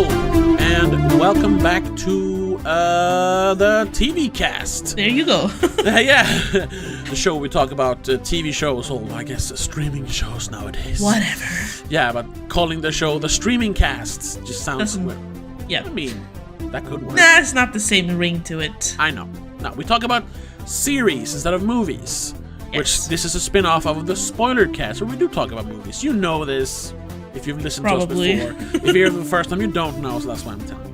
Hello, and welcome back to the TV cast. There you go. Yeah, the show we talk about TV shows, or I guess streaming shows nowadays. Whatever. Yeah, but calling the show the streaming cast just sounds weird. Yeah. I mean, that could work. Nah, it's not the same ring to it. I know. No, we talk about series instead of movies. Yes. Which this is a spin-off of the spoiler cast, where we do talk about movies. You know this. If you've listened Probably. to us before. If you're here for the first time, you don't know, so that's why I'm telling you.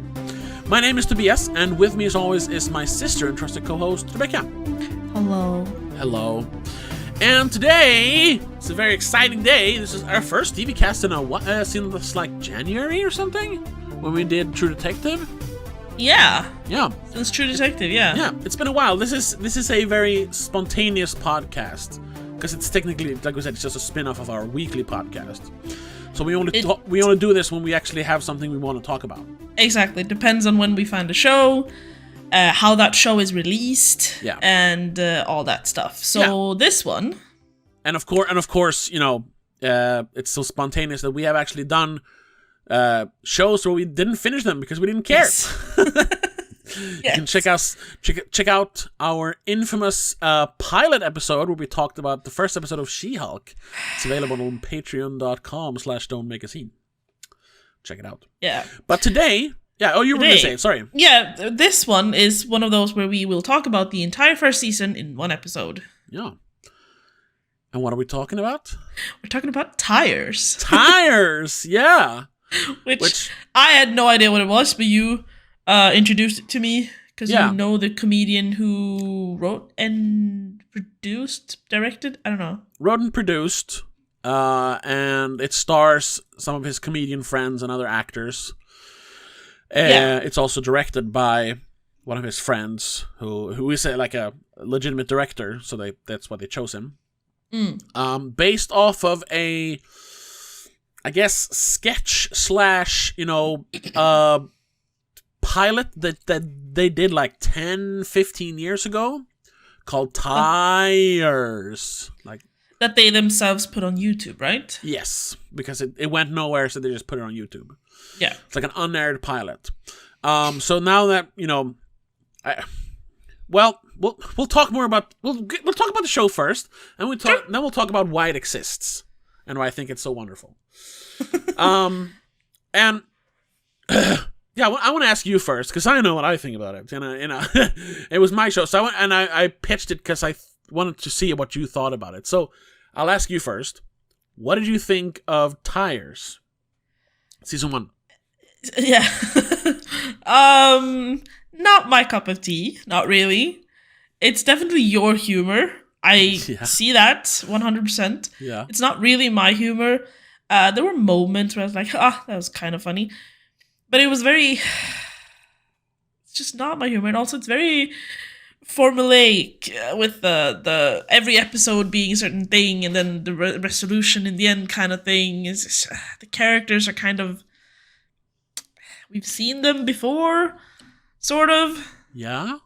My name is Tobias, and with me as always is my sister and trusted co-host, Rebecca. Hello. Hello. And today, it's a very exciting day. This is our first TV cast in since like January or something? When we did True Detective? Yeah. Yeah. Since True Detective, yeah. Yeah, it's been a while. This is a very spontaneous podcast. Because it's technically, like we said, it's just a spin-off of our weekly podcast. So we only do this when we actually have something we want to talk about. Exactly. Depends on when we find a show, how that show is released, yeah, and all that stuff. So this one, and of course, you know, it's so spontaneous that we have actually done shows where we didn't finish them because we didn't care. Yes. You can check out our infamous pilot episode where we talked about the first episode of She-Hulk. It's available on patreon.com/don'tmakeascene. Check it out. Yeah. But today, you were going to say it, sorry. Yeah, this one is one of those where we will talk about the entire first season in one episode. Yeah. And what are we talking about? We're talking about tires. Tires, yeah. Which I had no idea what it was, but you introduced it to me because you know the comedian who wrote and directed. I don't know. Wrote and produced, and it stars some of his comedian friends and other actors. It's also directed by one of his friends who is like a legitimate director, so that's why they chose him. Based off of a, I guess, sketch / pilot that they did like 10-15 years ago called Tires, like that they themselves put on YouTube, right? Yes, because it went nowhere, so they just put it on YouTube. Yeah, it's like an unaired pilot. So now that we'll talk more about we'll talk about the show first, and then we'll talk about why it exists and why I think it's so wonderful. And yeah, I want to ask you first because I know what I think about it. And it was my show, so I pitched it because I wanted to see what you thought about it. So I'll ask you first. What did you think of Tires, season 1? Yeah, not my cup of tea. Not really. It's definitely your humor. I see that 100%. Yeah, it's not really my humor. There were moments where I was like, that was kind of funny. But it was it's just not my humor. And also it's very formulaic with the every episode being a certain thing and then the resolution in the end kind of thing. Is just, the characters are kind of, we've seen them before, sort of. Yeah.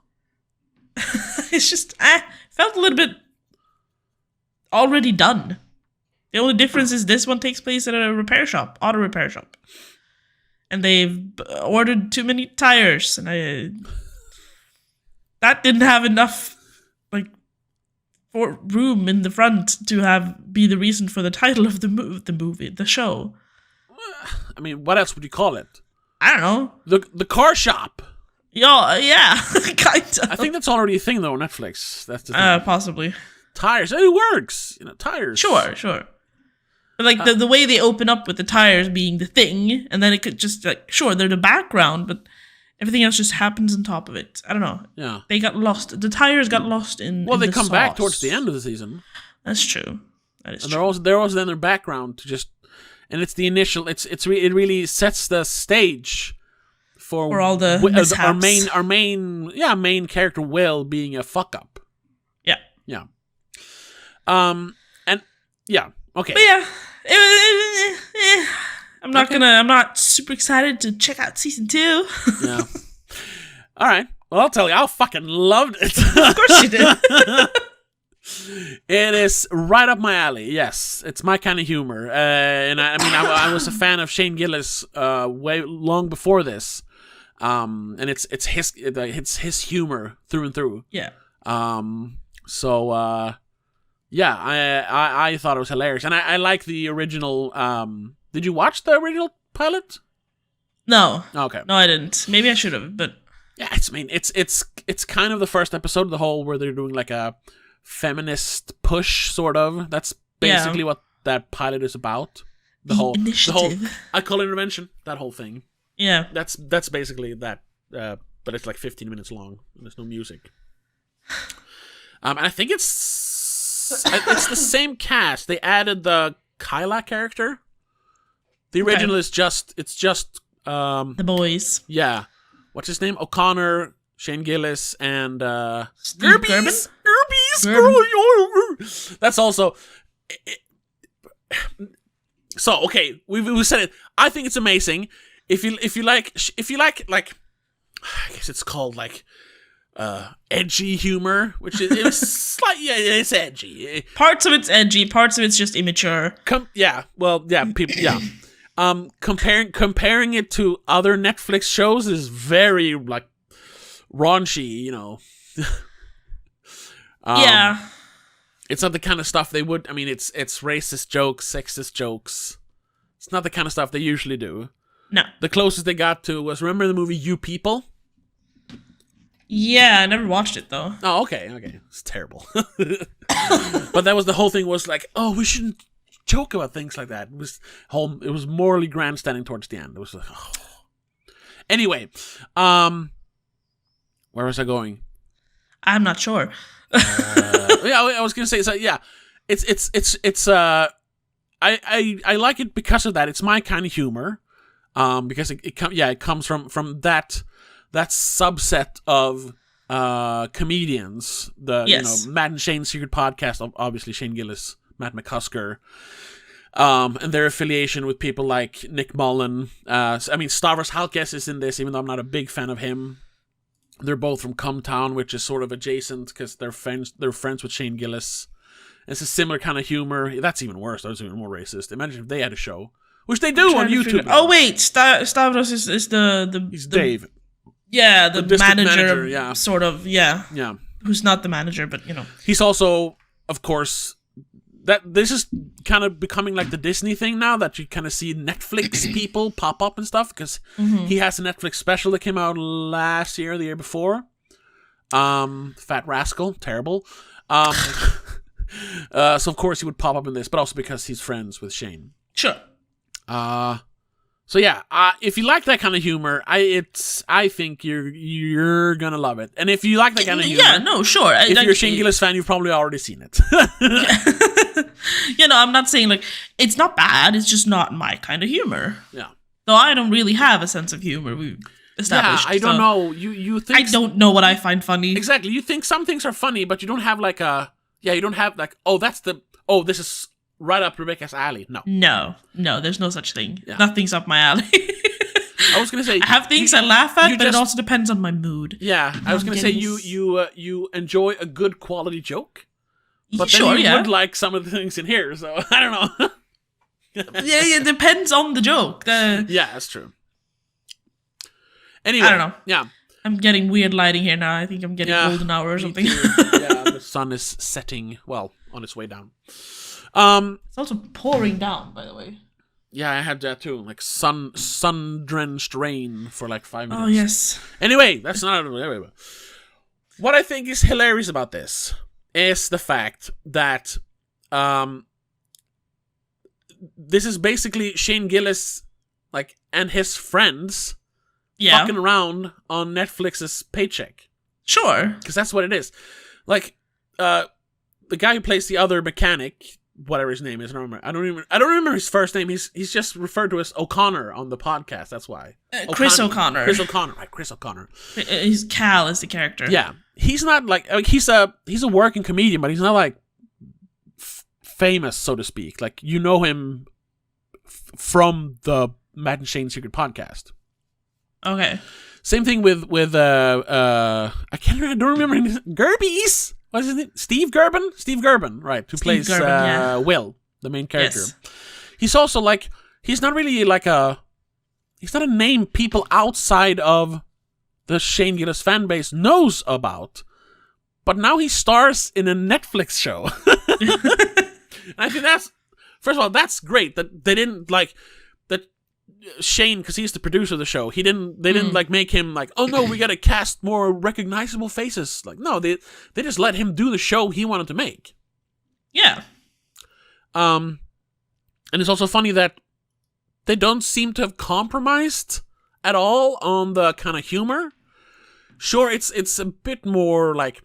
It's just, felt a little bit already done. The only difference is this one takes place at a auto repair shop. And they've ordered too many tires, and that didn't have enough for room in the front to be the reason for the title of the show. I mean, what else would you call it? I don't know. The car shop. Yeah, kind of. I think that's already a thing though on Netflix. That's the thing. Possibly. Tires. It works. Tires. Sure. But the way they open up with the tires being the thing, and then it could just sure, they're the background, but everything else just happens on top of it. I don't know. Yeah. They got lost. The tires got lost in. Well, in they the come sauce. back towards the end of the season. That's true. That is and true. they're also in their background to just, and it's the initial. It really sets the stage for all the mishaps. our main character Will being a fuck up. Yeah. And yeah. Okay. But yeah. I'm not super excited to check out season 2. Yeah. All right. Well, I'll tell you, I fucking loved it. Of course you did. It is right up my alley. Yes, it's my kind of humor. And I was a fan of Shane Gillis way long before this. And it's his humor through and through. Yeah. So yeah, I thought it was hilarious, and I like the original. Did you watch the original pilot? No. Okay. No, I didn't. Maybe I should have, but yeah, it's kind of the first episode of the whole where they're doing like a feminist push, sort of. That's basically what that pilot is about. The whole I call it intervention. That whole thing. Yeah. That's basically that. But it's like 15 minutes long, and there's no music. And I think it's the same cast. They added the Kyla character. The original is just the boys. Yeah. What's his name? O'Connor, Shane Gillis, and Steve Gerben? Gerben. That's also. So okay, we said it. I think it's amazing. If you like I guess it's called like edgy humor, which is it's edgy. Parts of it's edgy, parts of it's just immature. Comparing it to other Netflix shows is very like raunchy, you know. Yeah. It's not the kind of stuff they would. I mean, it's racist jokes, sexist jokes. It's not the kind of stuff they usually do. No. The closest they got to was, remember the movie You People? Yeah, I never watched it though. Oh, okay. It's terrible. But that was the whole thing, was like, oh, we shouldn't joke about things like that. It was morally grandstanding towards the end. It was like, oh. Anyway, where was I going? I'm not sure. Yeah, I was gonna say, so yeah, it's I like it because of that. It's my kind of humor, because it comes from that subset of comedians. Yes. Matt and Shane's Secret Podcast, obviously Shane Gillis, Matt McCusker, and their affiliation with people like Nick Mullen. Stavros Halkes is in this, even though I'm not a big fan of him. They're both from Cumtown, which is sort of adjacent because they're friends with Shane Gillis. It's a similar kind of humor. That's even worse. That's even more racist. Imagine if they had a show, which they do on YouTube. Oh wait, Stavros is He's Dave. Yeah, the manager, yeah. Sort of, yeah. Yeah. Who's not the manager, but you know. He's also, of course, this is kind of becoming like the Disney thing now, that you kind of see Netflix people pop up and stuff, because he has a Netflix special that came out last year, the year before. Fat Rascal, terrible. So of course he would pop up in this, but also because he's friends with Shane. Sure. So yeah, if you like that kind of humor, I think you're gonna love it. And if you like that kind of humor, yeah, no, sure. If you're a Shane Gillis fan, you've probably already seen it. I'm not saying like it's not bad. It's just not my kind of humor. Yeah. Though I don't really have a sense of humor. We've established. Yeah, I don't know. You think I don't know what I find funny. Exactly. You think some things are funny, but you don't have like you don't have like, this is right up Rebecca's alley. No, there's no such thing. Yeah. Nothing's up my alley. I was gonna say I have things I laugh at, but it also depends on my mood. Yeah, I was gonna say you enjoy a good quality joke, but then you would like some of the things in here. So I don't know. Yeah, it depends on the joke. Yeah, that's true. Anyway, I don't know. Yeah, I'm getting weird lighting here now. I think I'm getting golden hour or something. Yeah, the sun is setting. Well, on its way down. It's also pouring down, by the way. Yeah, I had that too. Like sun-drenched rain for like 5 minutes. Oh, yes. Anyway, that's not... What I think is hilarious about this is the fact that this is basically Shane Gillis and his friends fucking around on Netflix's paycheck. Sure. Because that's what it is. The guy who plays the other mechanic... whatever his name is, I don't remember his first name. He's just referred to as O'Connor on the podcast. That's why. Chris O'Connor. Chris O'Connor. Right, Chris O'Connor. He's Cal is the character. Yeah, he's not he's a working comedian, but he's not famous, so to speak. You know him from the Matt and Shane Secret Podcast. Okay. Same thing with I don't remember his name. What is his name? Steve Gerben? Steve Gerben, right, who plays Will, the main character. Yes. He's also like, he's not really like he's not a name people outside of the Shane Gillis fan base knows about. But now he stars in a Netflix show. And I think first of all, that's great that they didn't like, that Shane, because he's the producer of the show, they didn't like make him like, oh no, we gotta cast more recognizable faces. Like, no, they just let him do the show he wanted to make. Yeah. And it's also funny that they don't seem to have compromised at all on the kind of humor. Sure, it's a bit more like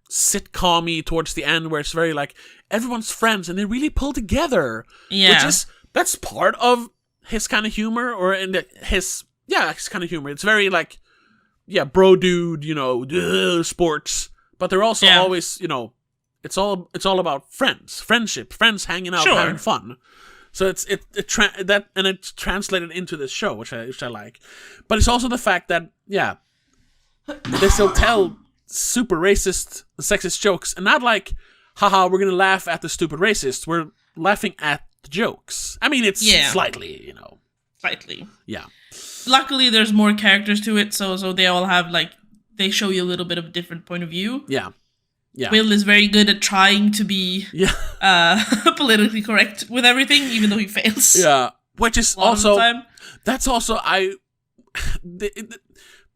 sitcom-y towards the end, where it's very like everyone's friends and they really pull together. Yeah. That's part of his kind of humor, or his kind of humor. It's very like, bro dude, sports, but they're also always, it's all about friendship, friends hanging out, having fun. So it's translated into this show, which I like. But it's also the fact that they still tell super racist, sexist jokes, and not like, haha, we're gonna laugh at the stupid racist. We're laughing at the jokes. I mean, it's slightly, Slightly. Yeah. Luckily, there's more characters to it, so they all have like, they show you a little bit of a different point of view. Yeah. Yeah. Will is very good at trying to be politically correct with everything, even though he fails. Yeah, which is also that's also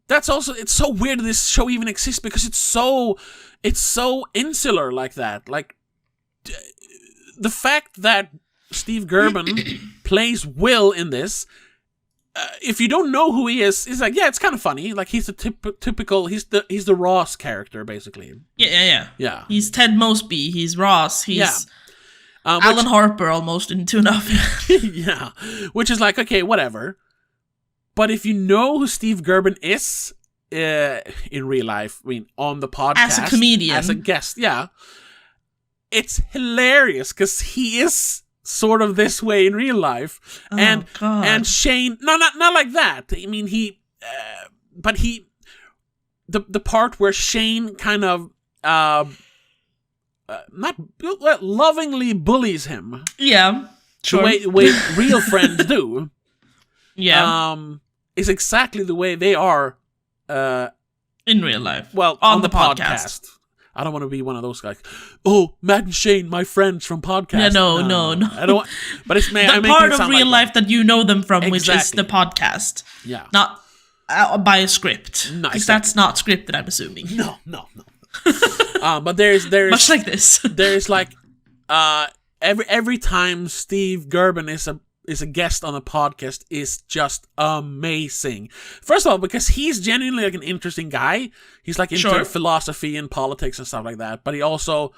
it's so weird that this show even exists, because it's so insular like that. Like the fact that Steve Gerben plays Will in this. If you don't know who he is, it's like, it's kind of funny. Like, he's the typical, he's the Ross character, basically. Yeah. He's Ted Mosby. He's Ross. He's Alan Harper almost in Two Nothing. Yeah, which is like, okay, whatever. But if you know who Steve Gerben is in real life, I mean, on the podcast, as a comedian, as a guest, it's hilarious because he is sort of this way in real life. And Shane, not like that. I mean, but the part where Shane kind of not lovingly bullies him. Yeah, sure. The way real friends do. Yeah. Is exactly the way they are in real life. Well, on the podcast. I don't want to be one of those guys. Oh, Matt and Shane, my friends from podcast. Yeah, no. I don't. But it's the part of real life that you know them from, which is the podcast. Yeah, not by a script. No, because that's not scripted, I'm assuming. No. But there's much like this. There's like every time Steve Gerben is a guest on a podcast is just amazing. First of all, because he's genuinely like an interesting guy. He's like into philosophy and politics and stuff like that. But he's also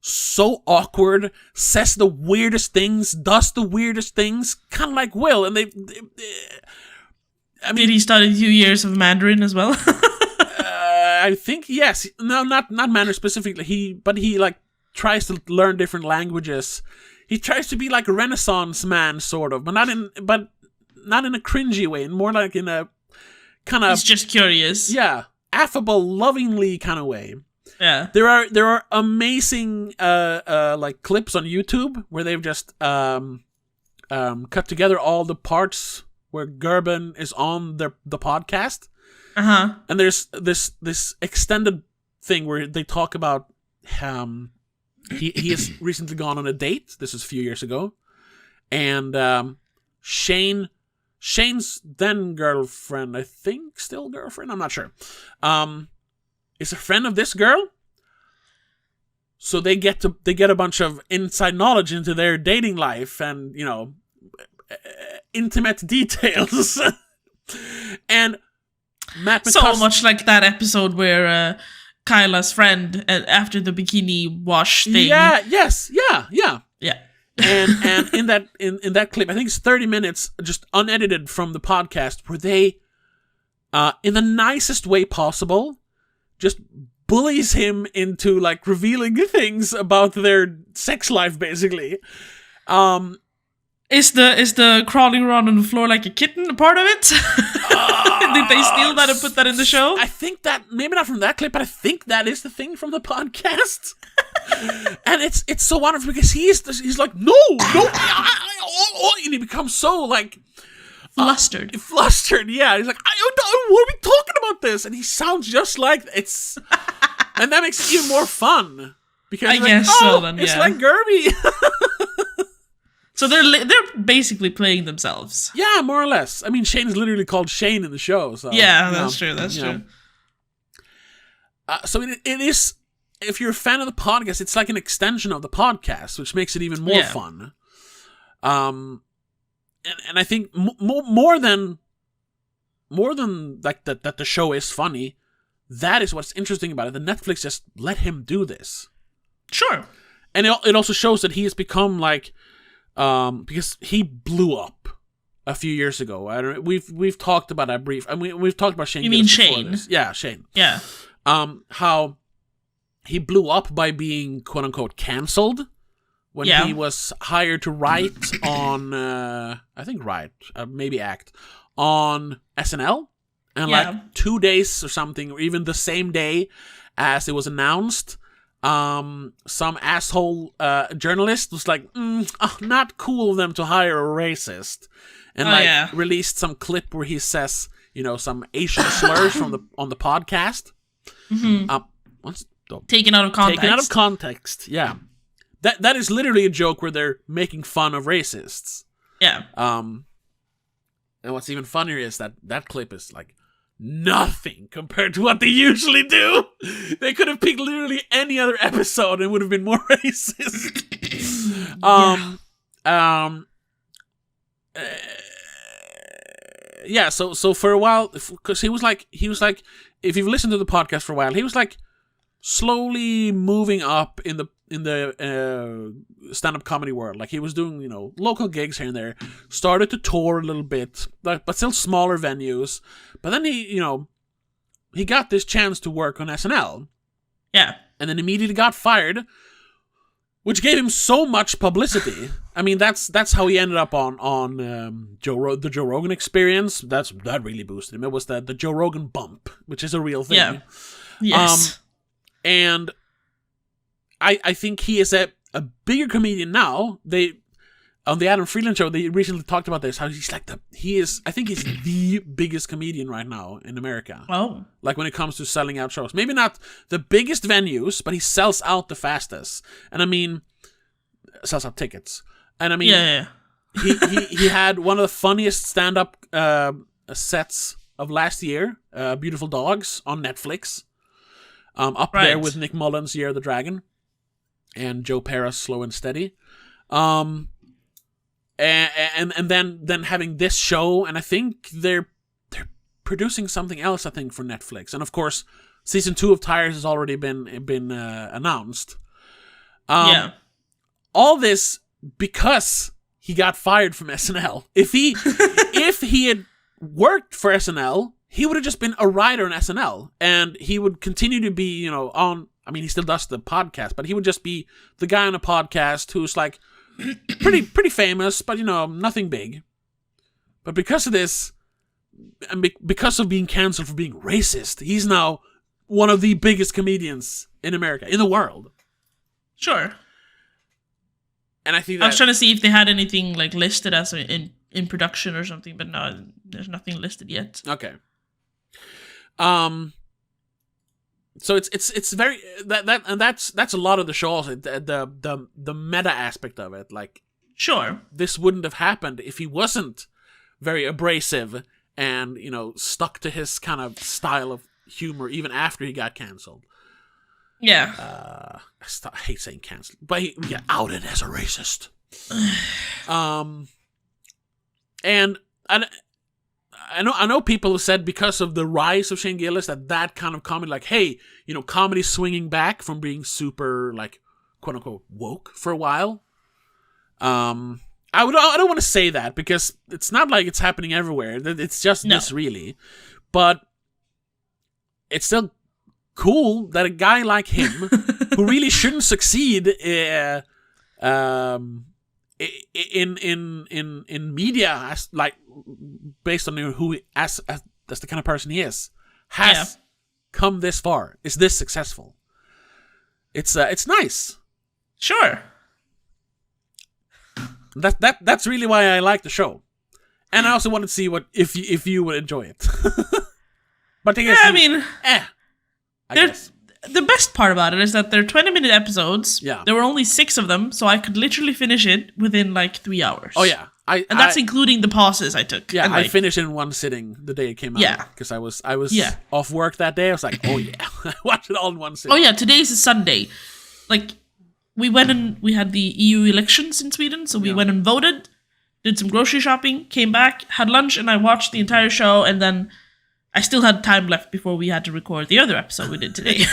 so awkward, says the weirdest things, does the weirdest things, kind of like Will. And did he study 2 years of Mandarin as well? I think yes. No, not Mandarin specifically. But he like tries to learn different languages. He tries to be like a Renaissance man, sort of, but not in a cringy way, more like in a kind of. He's just curious. Yeah, affable, lovingly kind of way. Yeah. There are amazing like clips on YouTube where they've just cut together all the parts where Gerben is on the podcast. And there's this extended thing where they talk about He has recently gone on a date. This was a few years ago. And Shane's then girlfriend, I think still girlfriend, I'm not sure, is a friend of this girl. So they get a bunch of inside knowledge into their dating life and, intimate details. And Matt so much like that episode where Kyla's friend after the bikini wash thing. Yeah. And in that clip, I think it's 30 minutes, just unedited from the podcast, where they, in the nicest way possible, just bullies him into like revealing things about their sex life, basically. Is the crawling around on the floor like a kitten a part of it? Did they steal that and put that in the show? I think that, maybe not from that clip, but I think that is the thing from the podcast. And it's so wonderful because he's like, no, and he becomes so like flustered. Yeah, he's like, what are we talking about this? And he sounds just like it's, and that makes it even more fun because I guess like, so. Then it's like Gerben. So they're basically playing themselves. Yeah, more or less. I mean, Shane is literally called Shane in the show. So yeah, that's true. That's true. So it is. If you're a fan of the podcast, it's like an extension of the podcast, which makes it even more fun. And I think more than like that the show is funny. That is what's interesting about it. The Netflix just let him do this. Sure. And it also shows that he has become like. Because he blew up a few years ago. We've talked about that brief. I mean, we've talked about Shane. You mean Shane? Yeah, Shane. Yeah. How he blew up by being quote unquote canceled when he was hired to write on maybe act on SNL, and like 2 days or something, or even the same day as it was announced. Some asshole journalist was like, not cool of them to hire a racist, and released some clip where he says, some Asian slurs on the podcast. Taken out of context. Taken out of context. Yeah, that is literally a joke where they're making fun of racists. Yeah. And what's even funnier is that clip is like nothing compared to what they usually do. They could have picked literally any other episode and would have been more racist. So for a while, because he was like, if you've listened to the podcast for a while, he was like slowly moving up in the stand-up comedy world. Like he was doing, local gigs here and there, started to tour a little bit, but still smaller venues. But then he got this chance to work on SNL. Yeah. And then immediately got fired, which gave him so much publicity. I mean, that's how he ended up on the Joe Rogan Experience. That really boosted him. It was the Joe Rogan bump, which is a real thing. Yeah. Yes. And I think he is a bigger comedian now. On the Adam Friedland show, they recently talked about this, how he's like I think he's the biggest comedian right now in America. Oh. Like when it comes to selling out shows. Maybe not the biggest venues, but he sells out the fastest. And I mean, sells out tickets. And I mean, he had one of the funniest stand-up sets of last year, Beautiful Dogs, on Netflix. Up there with Nick Mullen's Year of the Dragon. And Joe Pera's Slow and Steady. And then having this show, and I think they're producing something else, I think, for Netflix. And of course, season 2 of Tires has already been announced. All this because he got fired from SNL. If he had worked for SNL, he would have just been a writer on SNL, and he would continue to be, on. I mean, he still does the podcast, but he would just be the guy on a podcast who's like pretty famous, but nothing big. But because of this, and because of being canceled for being racist, he's now one of the biggest comedians in America, in the world. Sure. And I think I was trying to see if they had anything like listed as in production or something, but no, there's nothing listed yet. Okay. So it's very that's a lot of the show also, the meta aspect of it. Like, sure, this wouldn't have happened if he wasn't very abrasive and stuck to his kind of style of humor even after he got canceled. Yeah. I hate saying canceled, but he got outed as a racist. And I know people have said because of the rise of Shane Gillis that kind of comedy, like, hey, comedy's swinging back from being super, like, quote unquote woke for a while. I don't want to say that because it's not like it's happening everywhere. It's just this really, but it's still cool that a guy like him, who really shouldn't succeed in in media, as like based on who as the kind of person he is, has come this far, is this successful. It's nice. Sure. That's really why I like the show, and I also wanted to see what if you would enjoy it. But I guess. The best part about it is that they're 20-minute episodes. Yeah. There were only 6 of them, so I could literally finish it within like 3 hours. Oh yeah, and that's including the pauses I took. Yeah, and, I finished in one sitting the day it came out. Yeah, because I was off work that day. I was like, oh yeah, I watched it all in one sitting. Oh yeah, today's a Sunday. Like, we went and we had the EU elections in Sweden, so we went and voted, did some grocery shopping, came back, had lunch, and I watched the entire show, and then I still had time left before we had to record the other episode we did today.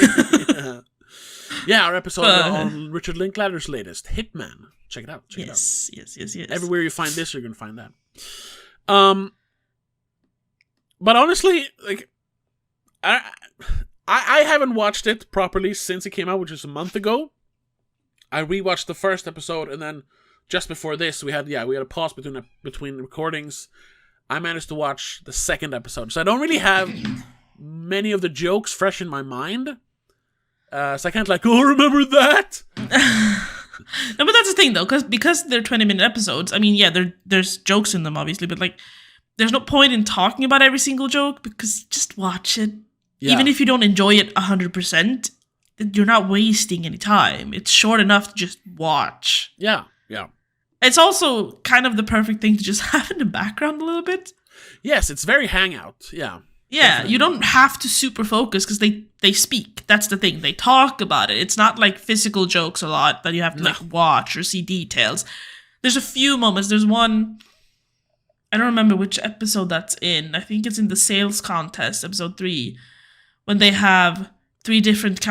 Yeah, our episode on Richard Linklater's latest, Hitman. Check it out. Yes. Everywhere you find this, you're going to find that. But honestly, like, I haven't watched it properly since it came out, which is a month ago. I rewatched the first episode, and then just before this, we had a pause between recordings. I managed to watch the second episode, so I don't really have many of the jokes fresh in my mind. So I can't remember that. No, but that's the thing though, because they're 20-minute episodes. I mean, yeah, there's jokes in them, obviously, but like, there's no point in talking about every single joke because you just watch it. Yeah. Even if you don't enjoy it 100%, you're not wasting any time. It's short enough to just watch. Yeah. It's also kind of the perfect thing to just have in the background a little bit. Yes, it's very hangout. Yeah. Yeah, definitely. You don't have to super focus because they speak. That's the thing. They talk about it. It's not like physical jokes a lot that you have to watch or see details. There's a few moments. There's one, I don't remember which episode that's in. I think it's in the sales contest, episode 3, when they have 3 different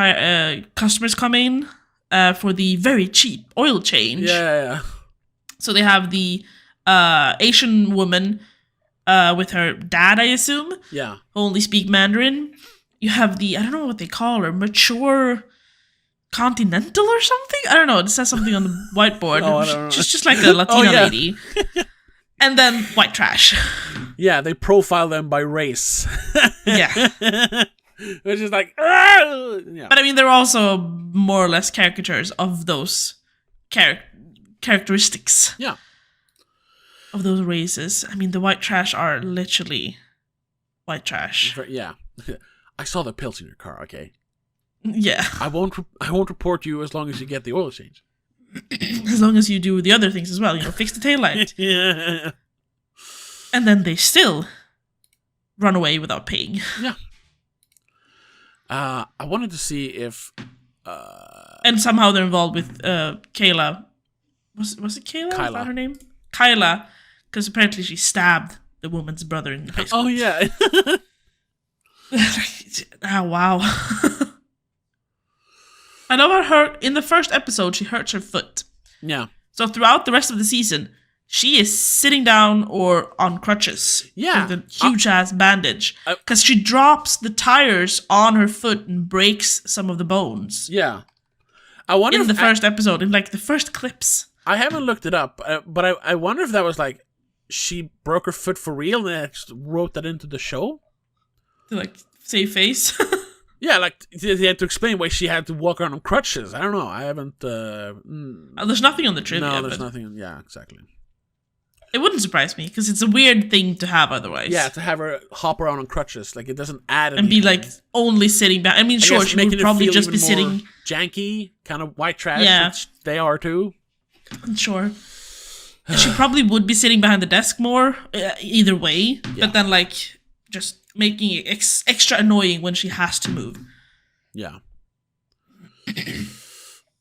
customers come in for the very cheap oil change. Yeah. So they have the Asian woman with her dad, I assume. Yeah. Who only speak Mandarin. You have the, I don't know what they call her, mature continental or something? I don't know. It says something on the whiteboard. I don't know. Just like a Latina lady. And then white trash. Yeah, they profile them by race. Yeah. Which is like, yeah. But I mean, they're also more or less caricatures of those characteristics. Yeah. Of those races. I mean, the white trash are literally white trash. Yeah. I saw the pills in your car, okay? Yeah. I won't report you as long as you get the oil change. As long as you do the other things as well, fix the taillight. Yeah. And then they still run away without paying. Yeah. I wanted to see if... And somehow they're involved with Kayla. Was it Kayla? Kyla. Is that her name? Kyla. Because apparently she stabbed the woman's brother in high school. Oh, yeah. Oh, wow. I know about her. In the first episode, she hurts her foot. Yeah. So throughout the rest of the season, she is sitting down or on crutches. Yeah. With a huge-ass bandage. Because she drops the tires on her foot and breaks some of the bones. Yeah. I wonder in the first episode, in like the first clips. I haven't looked it up, but I wonder if that was like she broke her foot for real and they just wrote that into the show? To like save face? Yeah, like they had to explain why she had to walk around on crutches. I don't know. I haven't... there's nothing on the trivia. No, there's nothing. Yeah, exactly. It wouldn't surprise me, because it's a weird thing to have otherwise. Yeah, to have her hop around on crutches. Like, it doesn't add anything. And be like, only sitting back. I mean, sure, she would probably just be sitting... janky, kind of white trash, yeah. Which they are too. Sure. And she probably would be sitting behind the desk more, either way. Yeah. But then, like, just making it extra annoying when she has to move. Yeah.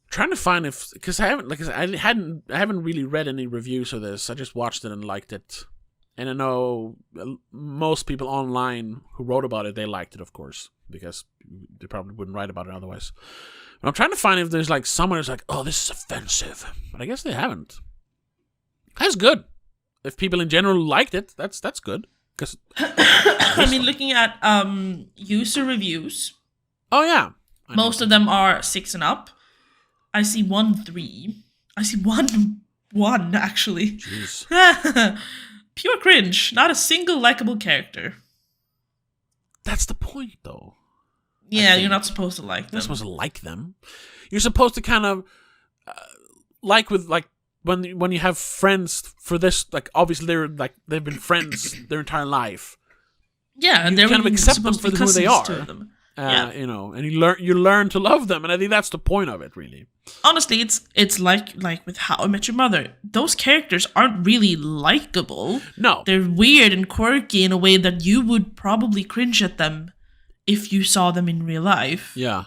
Trying to find if, because I haven't really read any reviews of this. I just watched it and liked it, and I know most people online who wrote about it, they liked it, of course, because they probably wouldn't write about it otherwise. But I'm trying to find if there's like someone who's like, oh, this is offensive, but I guess they haven't. That's good. If people in general liked it, that's good. Because I mean, looking at user reviews. Oh yeah, most of them are 6 and up. I see 1 3. I see 1 one, actually. Jeez. Pure cringe. Not a single likable character. That's the point, though. Yeah, you're not supposed to like them. You're not supposed to like them. You're supposed to kind of like with like when you have friends for this. Like obviously they've been friends their entire life. Yeah, and you they're kind of accept them for who they are. Them. You know, and you learn to love them, and I think that's the point of it, really. Honestly, it's like with How I Met Your Mother. Those characters aren't really likable. No, they're weird and quirky in a way that you would probably cringe at them if you saw them in real life. Yeah.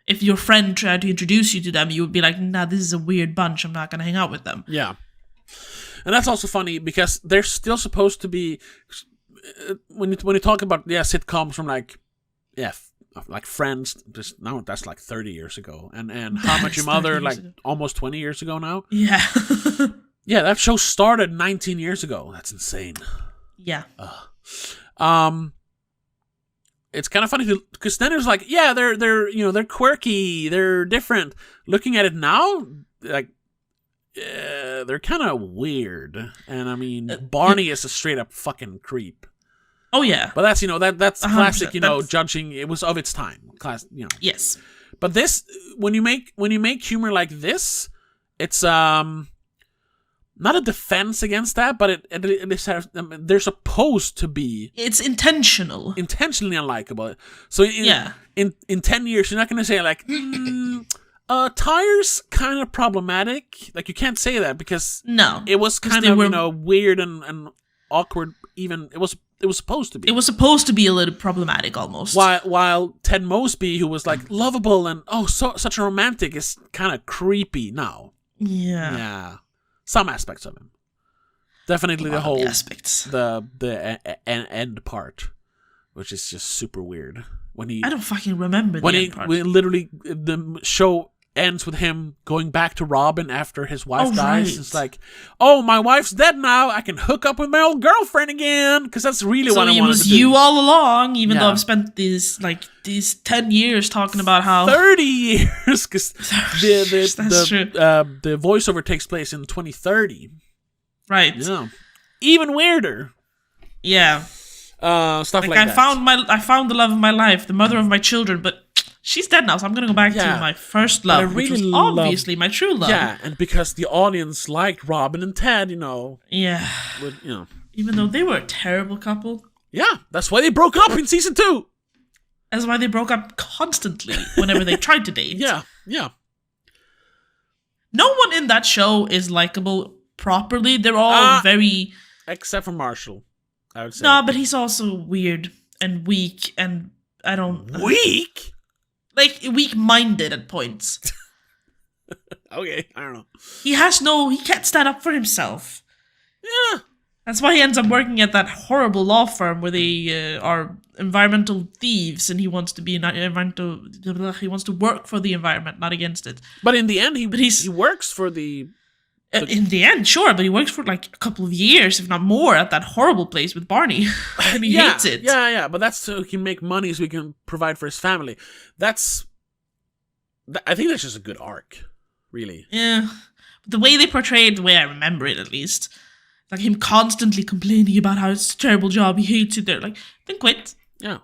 If your friend tried to introduce you to them, you would be like, nah, this is a weird bunch. I'm not gonna hang out with them. Yeah. And that's also funny because they're still supposed to be when you talk about sitcoms from like Friends, just now that's like 30 years ago, and How Much Your Mother like almost 20 years ago now. Yeah. Yeah, that show started 19 years ago. That's insane. Yeah. It's kind of funny because then it was like, yeah, they're quirky, they're different. Looking at it now, like they're kind of weird, and I mean Barney is a straight up fucking creep. Oh yeah, but that's that's classic. Judging it was of its time. Yes. But this, when you make humor like this, it's not a defense against that, but they're supposed to be. It's intentionally unlikable. So in 10 years, you're not going to say like, Tyre's kind of problematic. Like you can't say that because it was kind of weird and awkward. Even it was supposed to be. It was supposed to be a little problematic almost. While Ted Mosby, who was like lovable and such a romantic, is kind of creepy now. Yeah. Yeah. Some aspects of him. Definitely the whole aspects. The end part, which is just super weird. I don't fucking remember the end part. When literally the show ends with him going back to Robin after his wife dies. Right. It's like, my wife's dead now. I can hook up with my old girlfriend again, because that's really what I wanted to do. So it was you all along, even though I've spent these 10 years talking about how 30 years, because the voiceover takes place in 2030. Right. Yeah. Even weirder. Yeah. Stuff like that. I found the love of my life, the mother of my children, but she's dead now, so I'm going to go back to my first love, which was obviously my true love. Yeah, and because the audience liked Robin and Ted, Yeah. Even though they were a terrible couple. Yeah, that's why they broke up in season 2. That's why they broke up constantly whenever they tried to date. Yeah. No one in that show is likable properly. They're all very... Except for Marshall, I would say. No, but he's also weird and weak, and I don't... Weak? Like, weak-minded at points. Okay, I don't know. He can't stand up for himself. Yeah. That's why he ends up working at that horrible law firm where they are environmental thieves, and he wants to be he wants to work for the environment, not against it. But in the end, he works for the... In the end, sure, but he works for like a couple of years, if not more, at that horrible place with Barney. And he hates it. Yeah, but that's so he can make money so he can provide for his family. I think that's just a good arc, really. Yeah. But the way they portray it, the way I remember it at least, like him constantly complaining about how it's a terrible job, he hates it there. Like, then quit. Yeah.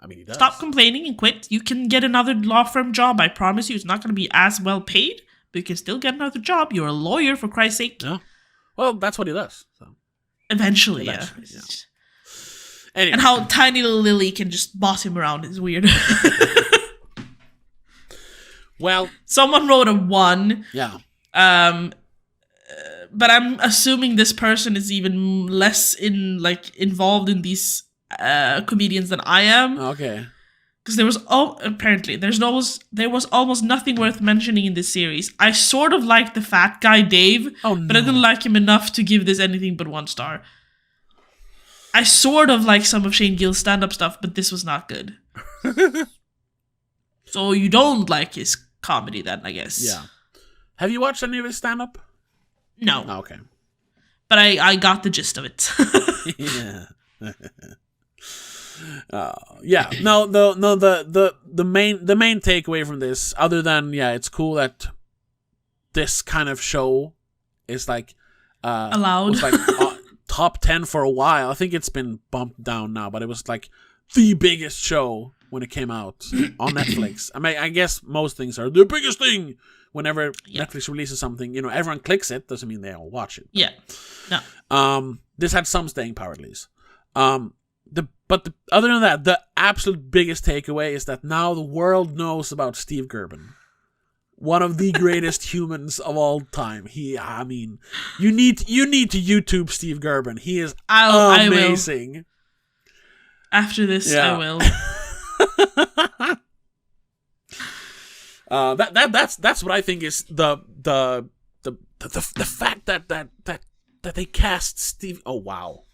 I mean, he does. Stop complaining and quit. You can get another law firm job, I promise you. It's not going to be as well paid, but you can still get another job. You're a lawyer, for Christ's sake. Yeah. Well, that's what he does. So. Eventually, yeah. Anyway. And how tiny little Lily can just boss him around is weird. Well, someone wrote a 1. Yeah. But I'm assuming this person is even less involved in these comedians than I am. Okay. Because there was almost nothing worth mentioning in this series. I sort of liked the fat guy Dave, but I didn't like him enough to give this anything but 1 star. I sort of like some of Shane Gill's stand-up stuff, but this was not good. So you don't like his comedy then, I guess. Yeah. Have you watched any of his stand-up? No. Oh, okay. But I got the gist of it. Yeah. Yeah. No. The main takeaway from this, other than it's cool that this kind of show is like allowed. was like top 10 for a while. I think it's been bumped down now, but it was like the biggest show when it came out on Netflix. I mean, I guess most things are the biggest thing whenever Netflix releases something. Everyone clicks it, doesn't mean they all watch it. Yeah. No. This had some staying power at least. Other than that, the absolute biggest takeaway is that now the world knows about Steve Gerben. One of the greatest humans of all time. You need to YouTube Steve Gerben. He is amazing. I will. After this, I will. That's what I think is the fact that they cast Steve. Oh wow!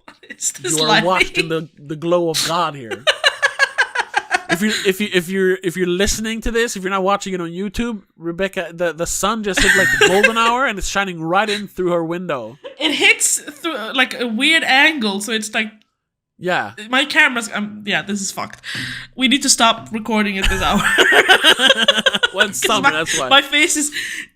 You are watching the glow of God here. If you're listening to this, if you're not watching it on YouTube, Rebecca, the sun just hit like the golden hour and it's shining right in through her window. It hits through like a weird angle, so it's like. Yeah. My camera's... this is fucked. We need to stop recording at this hour. Well, it's summer, that's why. My face is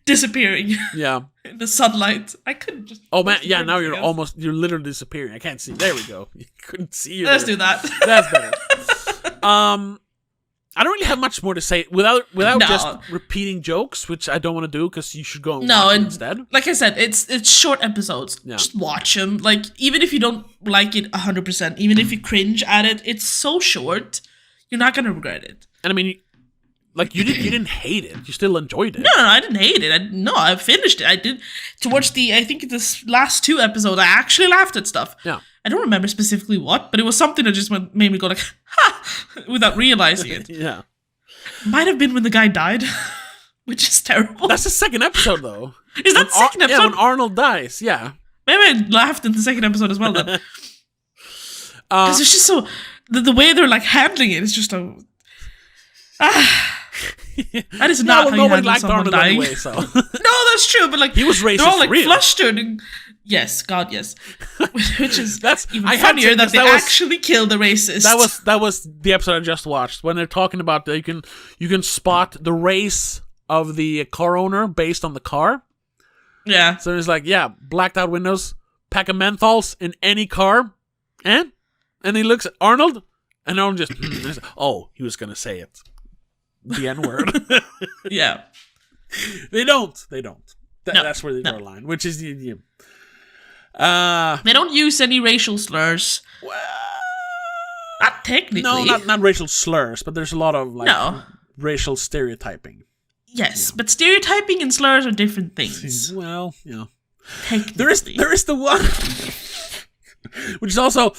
disappearing. Yeah. In the sunlight. I couldn't just... Oh, man, yeah, now you're literally disappearing. I can't see. There we go. You couldn't see you. Let's do that. That's better. I don't really have much more to say without just repeating jokes, which I don't want to do because you should go and watch it instead. Like I said, it's short episodes. Yeah. Just watch them. Like, even if you don't like it 100%, even if you cringe at it, it's so short, you're not going to regret it. And I mean, like, you didn't hate it. You still enjoyed it. No, I didn't hate it. I finished it. I did. Towards I think this last 2 episodes, I actually laughed at stuff. Yeah. I don't remember specifically what, but it was something that just made me go like, ha, without realizing it. Yeah. Might have been when the guy died, which is terrible. That's the second episode, though. Is that the second episode? Yeah, when Arnold dies, yeah. Maybe I laughed in the second episode as well, then. Because it's just so... The way they're, like, handling it is just a... that is not how you handle someone Arnold dying. Anyway, so. No, that's true, but, like... He was racist. They're all, like, real. flustered and... Yes, God, yes. Which is even funnier that they actually kill the racist. That was the episode I just watched when they're talking about you can spot the race of the car owner based on the car. Yeah. So it's like, yeah, blacked out windows, pack of menthols in any car, and he looks at Arnold, and Arnold just he was gonna say it, the N-word. Yeah. They don't. That's where they draw a line, which is they don't use any racial slurs. Well, not technically. No, not racial slurs, but there's a lot of racial stereotyping. Yes, but stereotyping and slurs are different things. Well, yeah. Technically. There is the one which is also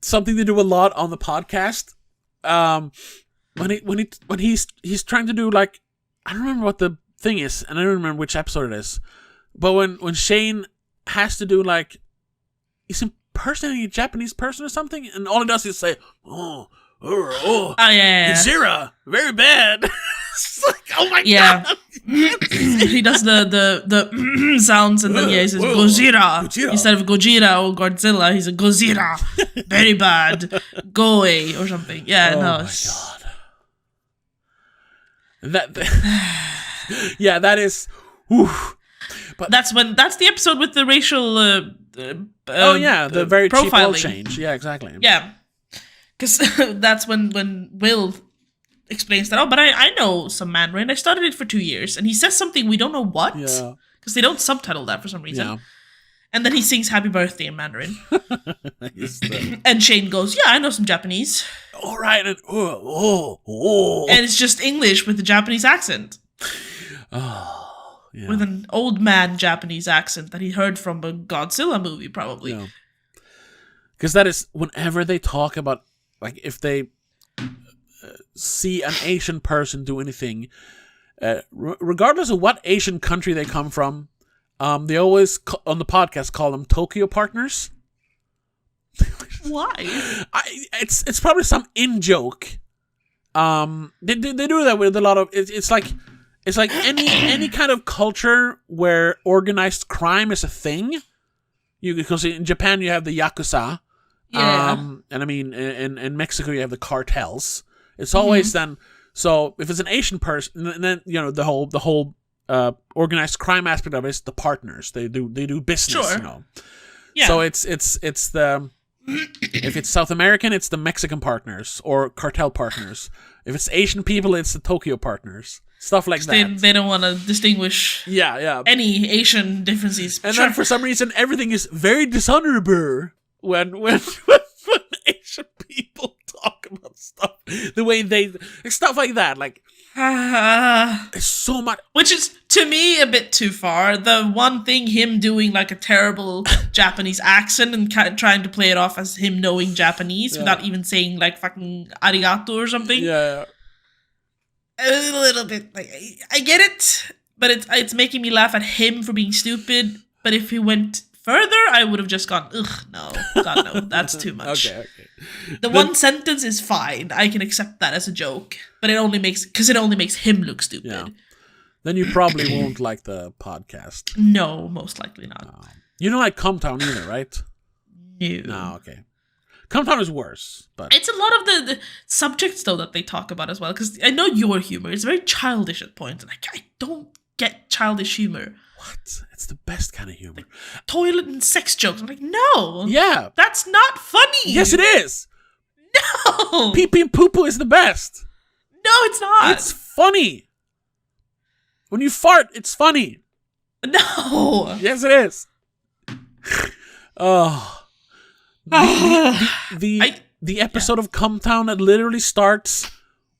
something they do a lot on the podcast. When he's trying to do like, I don't remember what the thing is, and I don't remember which episode it is. But when Shane has to do like, he's impersonating a Japanese person or something, and all he does is say, oh yeah, Zira, very bad. It's like, oh my god. He does the sounds, and then he says Gojira instead of Gojira or Godzilla. He's a Gojira, very bad, go away or something. Yeah, oh no. My god. That is. Oof. But that's the episode with the racial. The very cheap oil profiling. change. Yeah, exactly. Yeah, because that's when Will explains that. Oh, but I know some Mandarin. I studied it for 2 years, and he says something we don't know what. Yeah. Because they don't subtitle that for some reason. Yeah. And then he sings "Happy Birthday" in Mandarin. And Shane goes, "Yeah, I know some Japanese." All right, and and it's just English with a Japanese accent. Oh. Yeah. With an old man Japanese accent that he heard from a Godzilla movie, probably. Yeah. Because that is, whenever they talk about, like, if they see an Asian person do anything, regardless of what Asian country they come from, they always, on the podcast, call them Tokyo partners. Why? It's probably some in-joke. They do that with a lot of, it's like any kind of culture where organized crime is a thing. Because in Japan you have the Yakuza. Yeah. And I mean, in Mexico you have the cartels. It's always then, so if it's an Asian person, and then, the whole organized crime aspect of it is the partners. They do business, Sure. you know. Yeah. So it's the if it's South American, it's the Mexican partners or cartel partners. If it's Asian people, it's the Tokyo partners. Stuff like that. They don't want to distinguish any Asian differences. And then for some reason, everything is very dishonorable when Asian people talk about stuff. The way stuff like that. Like, it's so much. Which is, to me, a bit too far. The one thing, him doing like a terrible Japanese accent and trying to play it off as him knowing Japanese without even saying like fucking arigato or something. Yeah. A little bit, like, I get it, but it's making me laugh at him for being stupid. But if he went further, I would have just gone, ugh, no, God, no, that's too much. Okay. One sentence is fine. I can accept that as a joke, but it only makes him look stupid. Yeah. Then you probably won't like the podcast. No, most likely not. No. You don't like Comtown either, right? No, okay. Comtown is worse, but it's a lot of the subjects though that they talk about as well. Because I know your humor is very childish at points, and I don't get childish humor. What? It's the best kind of humor. Like, toilet and sex jokes. I'm like, no. Yeah. That's not funny. Yes, it is. No. Pee pee and poo poo is the best. No, it's not. It's funny. When you fart, it's funny. No. Yes, it is. Oh. The episode of Comtown that literally starts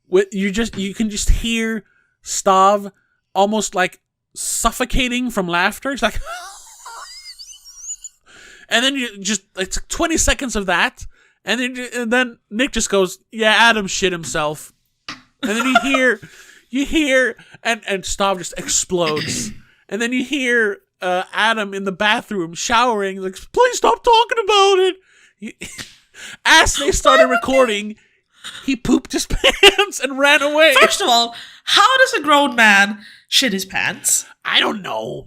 with you can just hear Stav almost like suffocating from laughter. It's like and then it's 20 seconds of that, and then Nick just goes, yeah, Adam shit himself. And then you hear and Stav just explodes. And then you hear Adam in the bathroom showering, like, please stop talking about it. As they started recording, he pooped his pants and ran away. First of all, how does a grown man shit his pants? I don't know.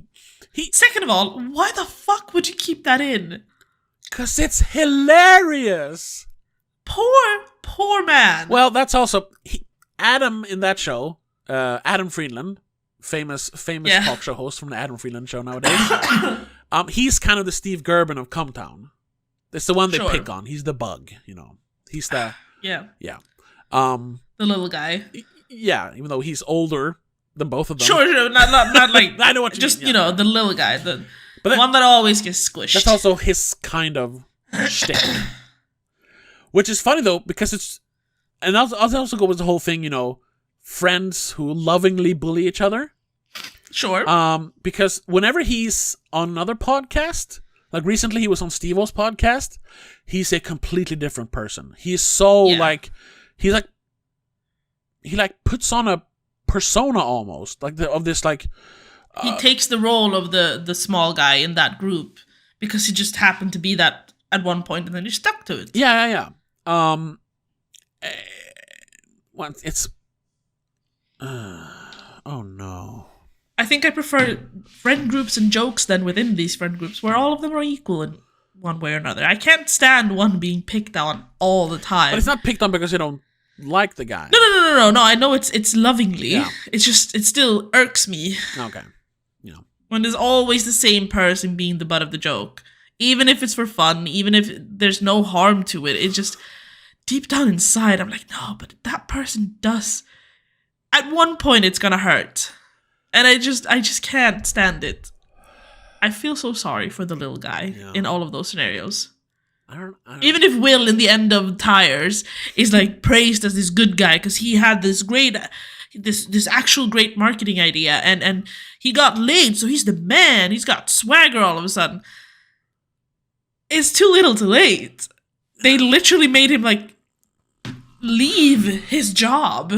Second of all, why the fuck would you keep that in? 'Cause it's hilarious. Poor man. Well, that's also Adam in that show. Adam Friedland, famous talk show host from the Adam Friedland show nowadays. He's kind of the Steve Gerben of Comtown. It's the one they pick on. He's the bug, you know. He's the yeah. The little guy. Yeah, even though he's older than both of them. Sure, not like I know what you just mean, you know, the little guy, the one that always gets squished. That's also his kind of shtick. Which is funny though, because it's and also go with the whole thing, you know, friends who lovingly bully each other. Sure. Because whenever he's on another podcast, like recently he was on Steve-O's podcast, he's a completely different person. He's so he puts on a persona almost, like of this like he takes the role of the small guy in that group because he just happened to be that at one point and then he stuck to it. Yeah. It's oh no. I think I prefer friend groups and jokes than within these friend groups where all of them are equal in one way or another. I can't stand one being picked on all the time. But it's not picked on because you don't like the guy. No. I know it's lovingly. Yeah. It's just, it still irks me. Okay. Yeah. When there's always the same person being the butt of the joke. Even if it's for fun, even if there's no harm to it, it's just deep down inside, I'm like, no, but that person does. At one point, it's gonna hurt. And I just can't stand it. I feel so sorry for the little guy in all of those scenarios. I don't Even if Will in the end of Tires is like praised as this good guy because he had this great, this actual great marketing idea and he got laid, so he's the man. He's got swagger all of a sudden. It's too little too late. They literally made him like leave his job.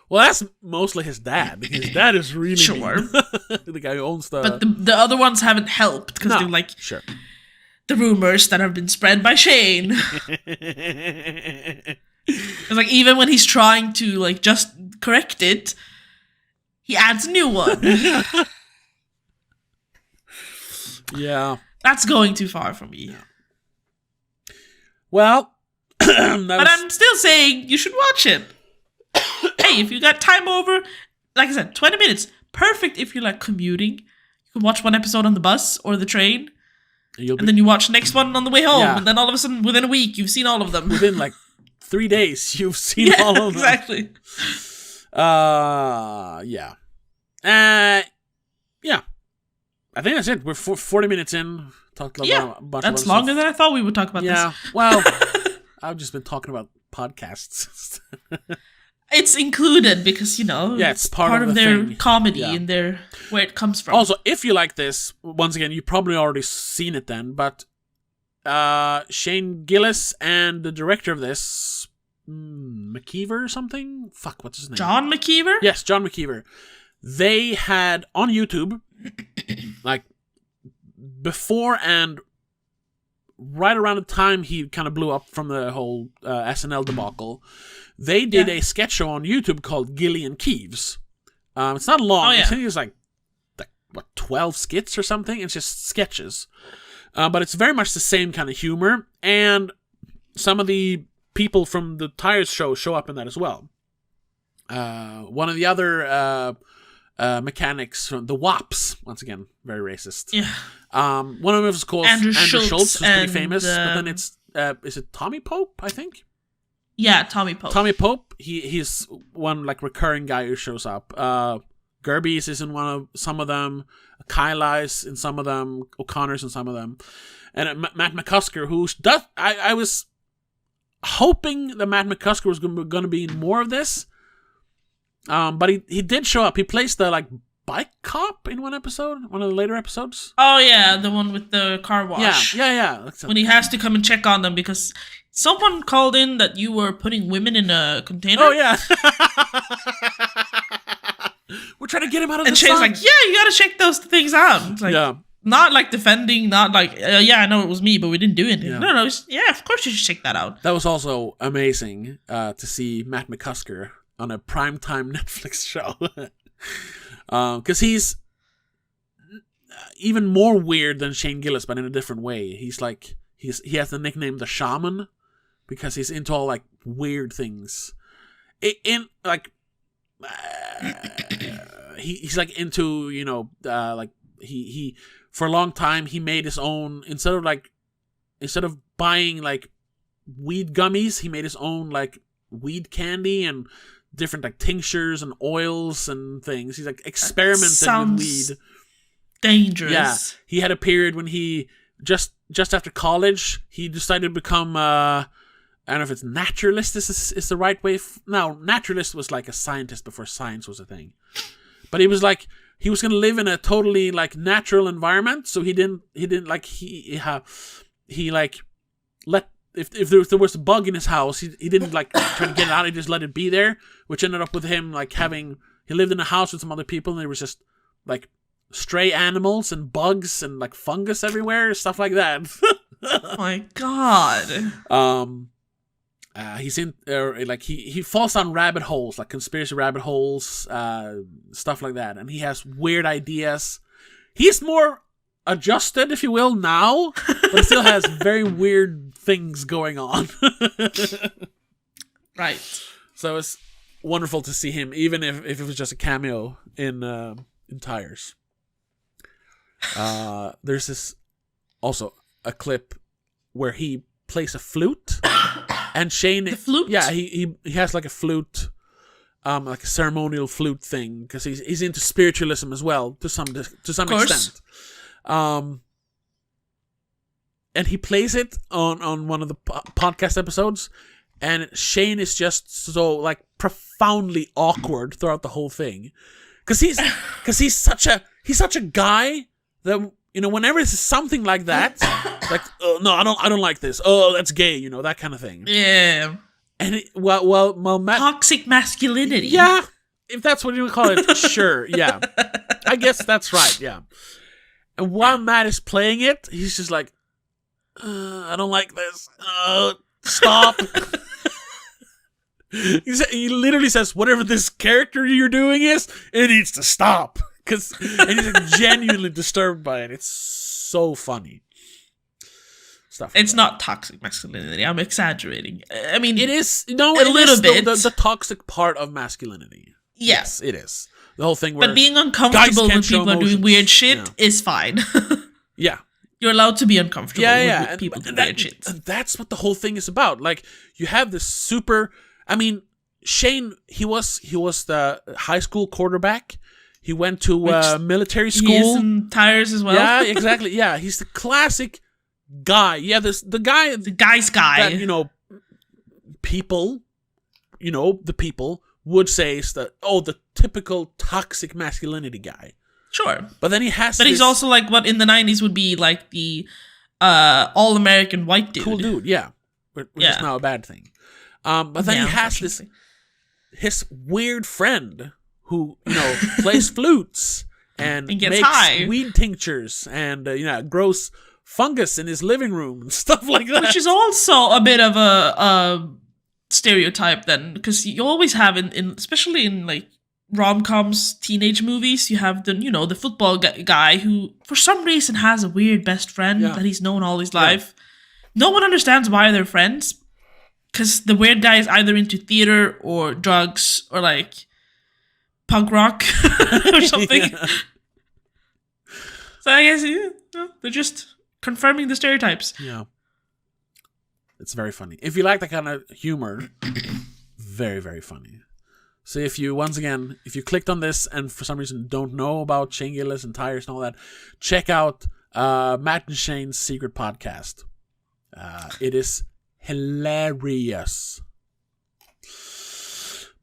Well, that's mostly his dad, because his dad is really the guy who owns the... But the other ones haven't helped, because they're like... Sure. The rumors that have been spread by Shane. It's like, even when he's trying to, like, just correct it, he adds a new one. Yeah. That's going too far for me. Yeah. Well... But I'm still saying you should watch it. Hey, if you got time over, like I said, 20 minutes, perfect if you're like commuting. You can watch one episode on the bus or the train, and then you watch the next one on the way home, Yeah. and then all of a sudden, within a week, you've seen all of them. Within like 3 days, you've seen all of them. Exactly. Yeah. Yeah. I think that's it. We're 40 minutes in. Talked about a bunch that's of longer stuff. than I thought we would talk about Yeah. this. Well, I've just been talking about podcasts. It's included because, it's part of the their thing. comedy and where it comes from. Also, if you like this, once again, you've probably already seen it then, but Shane Gillis and the director of this, McKeever or something? Fuck, what's his name? John McKeever? Yes, John McKeever. They had on YouTube, like, before and right around the time he kind of blew up from the whole SNL debacle, they did a sketch show on YouTube called Gilly and Keeves. It's not long. I think it's like 12 skits or something. It's just sketches. But it's very much the same kind of humor. And some of the people from the Tires show up in that as well. One of the other mechanics from the WAPs, once again, very racist. Yeah. One of them is called Andrew Schultz, who's pretty famous. But then it's, is it Tommy Pope, I think? Yeah, Tommy Pope. Tommy Pope, he's one like recurring guy who shows up. Gerbies is in some of them. Kyla's in some of them. O'Connor's in some of them. And Matt McCusker, I was hoping that Matt McCusker was going to be in more of this. But he did show up. He plays the like bike cop in one of the later episodes. Oh yeah, the one with the car wash. Yeah. When he has to come and check on them because someone called in that you were putting women in a container. Oh yeah. We're trying to get him out of the sun. And Shane's like, yeah, you gotta check those things out. It's like, not like defending, not like, I know it was me, but we didn't do anything. No, of course you should check that out. That was also amazing to see Matt McCusker on a primetime Netflix show. Because he's even more weird than Shane Gillis, but in a different way. He has the nickname The Shaman because he's into all like weird things. He's like into, like he for a long time he made his own, instead of buying like weed gummies, he made his own like weed candy and different like tinctures and oils and things. He's like experimenting with weed. Dangerous. Yeah, he had a period when he just after college he decided to become I don't know if it's naturalist is the right way. No, naturalist was like a scientist before science was a thing. But he was like, he was going to live in a totally like natural environment. So he didn't like, he like let, if there was a bug in his house, he didn't like try to get it out. He just let it be there, which ended up with him like he lived in a house with some other people and there was just like stray animals and bugs and like fungus everywhere, stuff like that. Oh my God. He's in like he falls down rabbit holes, like conspiracy rabbit holes, stuff like that, and he has weird ideas. He's more adjusted, if you will, now, but he still has very weird things going on. Right. So it's wonderful to see him, even if it was just a cameo in Tires. There's this also a clip where he plays a flute. And Shane, the flute? Yeah, he has like a flute, like a ceremonial flute thing because he's into spiritualism as well to some extent. And he plays it on one of the podcast episodes, and Shane is just so like profoundly awkward throughout the whole thing because he's such a guy that. Whenever it's something like that, like, no, I don't like this. Oh, that's gay, that kind of thing. Yeah. And well, Matt, toxic masculinity. Yeah, if that's what you would call it, sure, yeah. I guess that's right, yeah. And while Matt is playing it, he's just like, I don't like this. Stop. He literally says, whatever this character you're doing is, it needs to stop. And he's like genuinely disturbed by it. It's so funny. Stuff. Like it's not toxic masculinity. I'm exaggerating. I mean, it is. No, a little bit. The toxic part of masculinity. Yes, it is. The whole thing where But being uncomfortable when people are doing weird shit is fine. Yeah. You're allowed to be uncomfortable with people doing weird shit. And that's what the whole thing is about. Like, you have this super... I mean, Shane, he was the high school quarterback. He went to military school. He has some tires as well. Yeah, exactly. Yeah, he's the classic guy. Yeah, the guy's guy. That, people, the people would say is the typical toxic masculinity guy. Sure. But then he has But he's also like what in the 90s would be like the all-American white dude. Cool dude, yeah. Which is now a bad thing. But then he has his weird friend who, plays flutes and makes high. Weed tinctures and, grows fungus in his living room and stuff like that. Which is also a bit of a stereotype then, because you always have in especially in like rom-coms, teenage movies, you have the football guy who for some reason has a weird best friend that he's known all his life. No one understands why they're friends, because the weird guy is either into theater or drugs or like punk rock or something. So I guess they're just confirming the stereotypes. Yeah. It's very funny. If you like that kind of humor, very, very funny. So if you clicked on this and for some reason don't know about Shane Gillis and tires and all that, check out Matt and Shane's Secret Podcast. It is hilarious.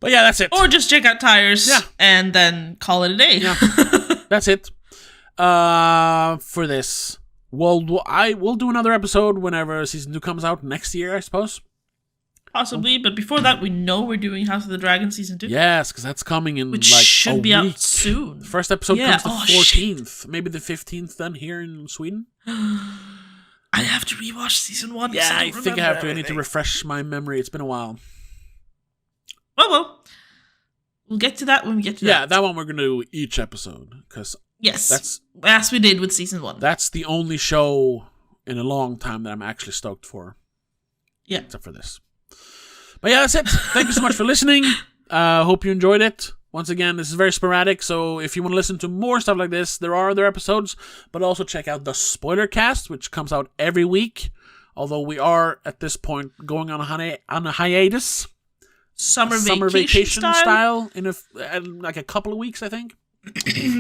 But yeah, that's it. Or just check out Tires and then call it a day. Yeah. That's it. For this. We'll do another episode whenever season 2 comes out next year, I suppose. Possibly, but before that, we know we're doing House of the Dragon season 2. Yes, because that's coming in which should be out soon. The first episode comes the 14th, maybe the 15th then here in Sweden. I have to rewatch season 1. Yeah, I think I have to. I need to refresh my memory. It's been a while. Well, we'll get to that when we get to that. Yeah, that one we're going to do each episode. Yes, as we did with season 1. That's the only show in a long time that I'm actually stoked for. Yeah. Except for this. But yeah, that's it. Thank you so much for listening. Hope you enjoyed it. Once again, this is very sporadic, so if you want to listen to more stuff like this, there are other episodes, but also check out the Spoiler Cast, which comes out every week, although we are, at this point, going on a hiatus. Summer vacation style in like a couple of weeks, I think.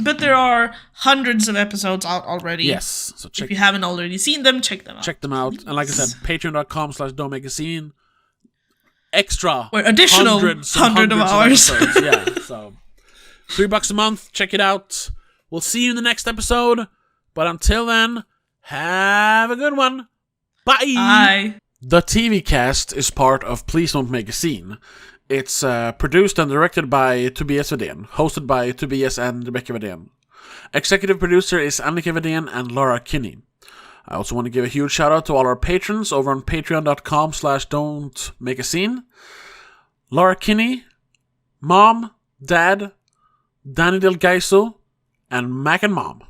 But there are hundreds of episodes out already. Yes. So if you haven't already seen them, check them out. Check them out. And like I said, patreon.com/don'tmakeascene. Extra. Or additional hundreds of hours. Of yeah, so $3 a month. Check it out. We'll see you in the next episode. But until then, have a good one. Bye. Bye. The TV cast is part of Please Don't Make a Scene. It's produced and directed by Tobias Wedén, hosted by Tobias and Rebecca Wedén. Executive producer is Annika Wedén and Laura Kinney. I also want to give a huge shout out to all our patrons over on patreon.com/don'tmakeascene. Laura Kinney, Mom, Dad, Danny Del Gaiso, and Mac and Mom.